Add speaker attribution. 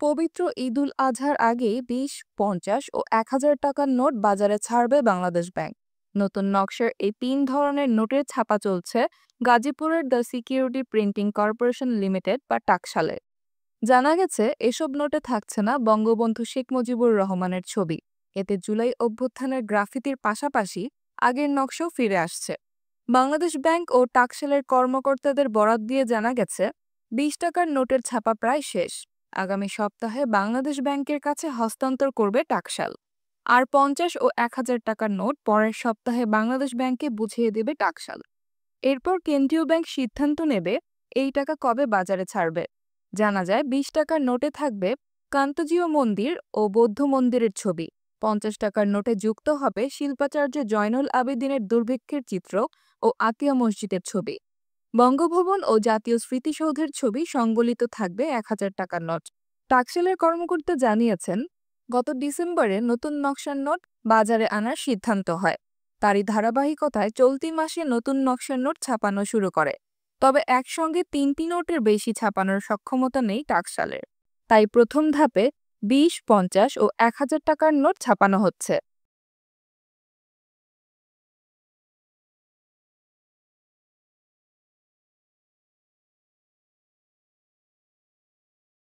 Speaker 1: পবিত্র ঈদুল আজহার আগেই ২০, ৫০ ও ১,০০০ টাকার নোট বাজারে ছাড়বে বাংলাদেশ ব্যাংক। নতুন নকশার এই ৩ ধরনের নোটের ছাপা চলছে গাজীপুরের the security printing corporation limited বা টাকশালে। জানা গেছে, এসব নোটে থাকছে না বঙ্গবন্ধু শেখ মুজিবুর রহমানের ছবি। এতে জুলাই অভ্যুত্থানের গ্রাফিতির পাশাপাশি আগের নকশাও ফিরে আসছে। বাংলাদেশ ব্যাংক ও টাকশালের কর্মকর্তাদের বরাত দিয়ে জানা গেছে, ২০ টাকার নোটের ছাপা প্রায় শেষ। আগামী সপ্তাহে বাংলাদেশ ব্যাংকের কাছে হস্তান্তর করবে টাকশাল। আর ৫০ ও ১,০০০ টাকার নোট পরের সপ্তাহে বাংলাদেশ ব্যাংকে বুঝিয়ে দেবে টাকশাল। এরপর কেন্দ্রীয় ব্যাংক সিদ্ধান্ত নেবে এই টাকা কবে বাজারে ছাড়বে। জানা যায়, ২০ টাকার নোটে থাকবে কান্তজিও মন্দির ও বৌদ্ধ মন্দিরের ছবি। ৫০ টাকার নোটে যুক্ত হবে শিল্পাচার্য জয়নুল আবেদিনের দুর্ভিক্ষের চিত্র ও আতিয়া মসজিদের ছবি। বঙ্গভবন ও জাতীয় স্মৃতিসৌধের ছবি সংবলিত থাকবে ১,০০০ টাকার নোট। টাকশালের কর্মকর্তা জানিয়েছেন, গত ডিসেম্বরে নতুন নকশার নোট বাজারে আনার সিদ্ধান্ত হয়। তারই ধারাবাহিকতায় চলতি মাসে নতুন নকশার নোট ছাপানো শুরু করে। তবে একসঙ্গে ৩টি নোটের বেশি ছাপানোর সক্ষমতা নেই টাকশালের। তাই প্রথম ধাপে ২০, ৫০ ও ১,০০০ টাকার নোট ছাপানো হচ্ছে।